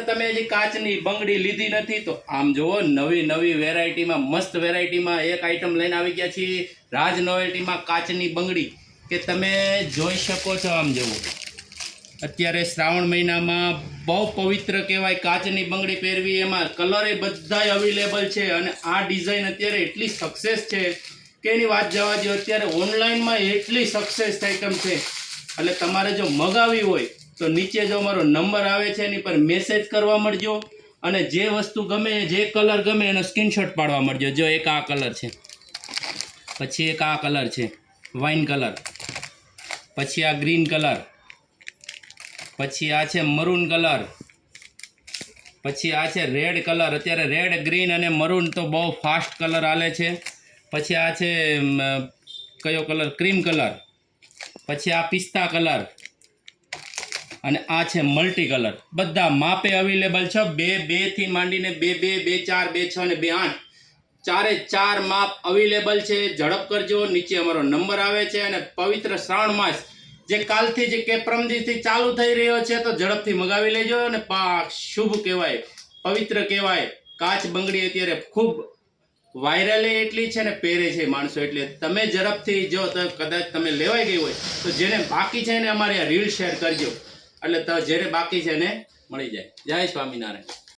તમે હજી કાચની બંગડી લીધી નથી તો આમ જુઓ, નવી વેરાયટીમાં, મસ્ત વેરાયટીમાં એક આઈટમ લઈને આવી ગયા છીએ, રાજ નોવેલ્ટીમાં કાચની બંગડી કે તમે જોઈ શકો છો. આમ જુઓ, અત્યારે શ્રાવણ મહિનામાં બહુ પવિત્ર કહેવાય કાચની બંગડી પહેરવી. એમાં કલર એ બધાય અવેલેબલ છે અને આ ડિઝાઇન અત્યારે એટલી સક્સેસ છે કે એની વાત જવા દો. અત્યારે ઓનલાઈનમાં એટલી સક્સેસ આઈટમ છે, એટલે તમારે જો મગાવી હોય તો નીચે જો મારો નંબર આવે છે એની પર મેસેજ કરવા મળજો અને જે વસ્તુ ગમે, જે કલર ગમે એનો સ્ક્રીનશોટ પાડવા મળજો. જો એક આ કલર છે, પછી એક આ કલર છે વાઇન કલર, પછી આ ગ્રીન કલર, પછી આ છે મરૂન કલર, પછી આ છે રેડ કલર. અત્યારે રેડ, ગ્રીન અને મરૂન તો બહુ ફાસ્ટ કલર હાલે છે. પછી આ છે કયો કલર? Cream colour. પછી આ પિસ્તા કલર અને આ છે મલ્ટી કલર. બધા માપે અવેલેબલ છે. 2 થી માંડીને 2 2 4 2 6 અને 2 8 ચારે ચાર માપ અવેલેબલ છે. ઝડપ કરજો, નીચે અમારો નંબર આવે છે. અને પવિત્ર શ્રાવણ માસ જે કાલથી જે કે પરમદિવસથી ચાલુ થઈ રહ્યો છે તો ઝડપથી મગાવી લેજો. અને શુભ કહેવાય, પવિત્ર કહેવાય. કાચ બંગડી અત્યારે ખૂબ વાયરલ એટલી છે ને પહેરે છે માણસો, એટલે તમે ઝડપથી જો કદાચ તમે લેવાઈ ગઈ હોય તો જેને બાકી છે એને અમારે રીલ શેર કરજો, એટલે જેને બાકી છે એને મળી જાય. જય સ્વામિનારાયણ.